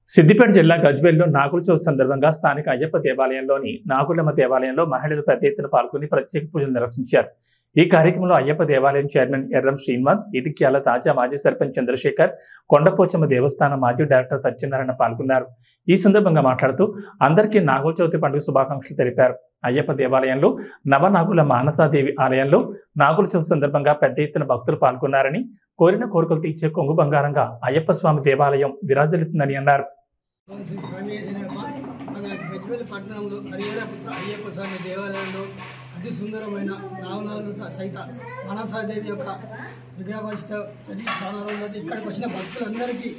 సిద్దిపేట జిల్లా గజ్వేల్లో నాగుల చవితి సందర్భంగా స్థానిక అయ్యప్ప దేవాలయంలోని నాగులమ్మ దేవాలయంలో మహిళలు పెద్ద ఎత్తున పాల్గొని ప్రత్యేక పూజలు నిర్వహించారు. ఈ కార్యక్రమంలో అయ్యప్ప దేవాలయం చైర్మన్ ఎర్రం శ్రీనివాస్, ఇటిక్యాల తాజా మాజీ సర్పంచ్ చంద్రశేఖర్, కొండపోచమ్మ దేవస్థానం మాజీ డైరెక్టర్ సత్యనారాయణ పాల్గొన్నారు. ఈ సందర్భంగా మాట్లాడుతూ అందరికీ నాగుల చవితి పండుగ శుభాకాంక్షలు తెలిపారు. అయ్యప్ప దేవాలయంలో నవనాగుల మానసాదేవి ఆలయంలో నాగుల చవితి సందర్భంగా పెద్ద ఎత్తున భక్తులు పాల్గొన్నారని, కోరిన కోరికలు తీర్చే కొంగు బంగారంగా అయ్యప్ప స్వామి దేవాలయం విరాజిల్లుతుందని అన్నారు. మన గజ్వేల్ పట్టణంలో హరిహరపుత్ర అయ్యప్ప స్వామి దేవాలయంలో అతి సుందరమైన నవనాగులతో సహిత మనసాదేవి యొక్క విగ్రహపరిష్ట చాలా రోజులు ఇక్కడికి వచ్చిన భక్తులందరికీ,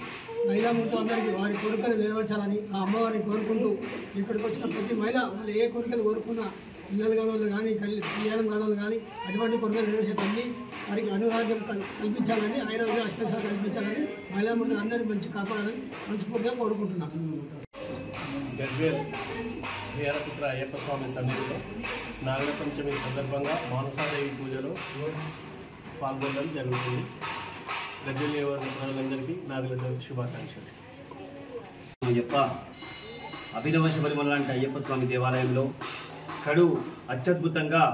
మహిళామూర్తులందరికీ వారి కోరికలు నెరవేర్చాలని ఆ అమ్మవారిని కోరుకుంటూ ఇక్కడికి వచ్చిన ప్రతి మహిళ వాళ్ళు ఏ కోరికలు కోరుకున్నా, పిల్లలు కావాలి కానీ కళ్యాణం కావాలి కానీ అటువంటి కోరికలు నెరవేర్చే తల్లి వారికి అనురాగ్యం కల్పించాలని, ఆయుర్వేద అష్టశాలు కల్పించాలని, మహిళామూర్తులు అందరినీ మంచి కాపాడాలని మనస్ఫూర్తిగా కోరుకుంటున్నాను. గజ్వేల్ హరిహరపుత్ర అయ్యప్ప స్వామి సన్నిధిలో నాగుల పంచమి సందర్భంగా మానసాదేవి పూజలో పాల్గొనడం జరుగుతుంది. గజ్వేల్ నియోజకవర్గ ప్రజలందరికీ నాగుల చవితి శుభాకాంక్షలు. అయ్యప్ప అభినవ శబరిమల లాంటి అయ్యప్ప స్వామి దేవాలయంలో కడు అత్యద్భుతంగా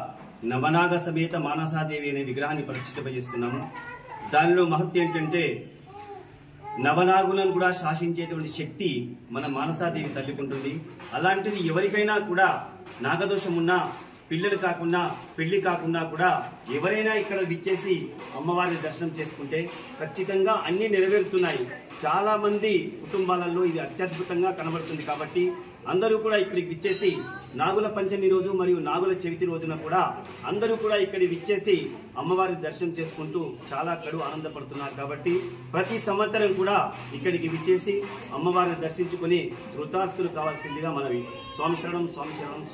నవనాగ సమేత మానసాదేవి అనే విగ్రహాన్ని ప్రతిష్ఠింపజేసుకున్నాము. దానిలో మహత్యం ఏంటంటే నవనాగులను కూడా శాసించేటువంటి శక్తి మన మానసాదేవి తల్లికుంటుంది. అలాంటిది ఎవరికైనా కూడా నాగదోషం ఉన్నా, పిల్లలు కాకుండా, పెళ్లి కాకుండా కూడా ఎవరైనా ఇక్కడ విచ్చేసి అమ్మవారిని దర్శనం చేసుకుంటే ఖచ్చితంగా అన్నీ నెరవేరుతున్నాయి. చాలా మంది కుటుంబాలలో ఇది అత్యద్భుతంగా కనబడుతుంది. కాబట్టి అందరూ కూడా ఇక్కడికి విచ్చేసి నాగుల పంచమి రోజు మరియు నాగుల చవితి రోజున కూడా అందరూ కూడా ఇక్కడికి విచ్చేసి అమ్మవారి దర్శనం చేసుకుంటూ చాలా కడు ఆనందపడుతున్నారు. కాబట్టి ప్రతి సంవత్సరం కూడా ఇక్కడికి విచ్చేసి అమ్మవారిని దర్శించుకుని కృతార్థులు కావాల్సిందిగా మనవి. స్వామి శరణం, స్వామి శరణం.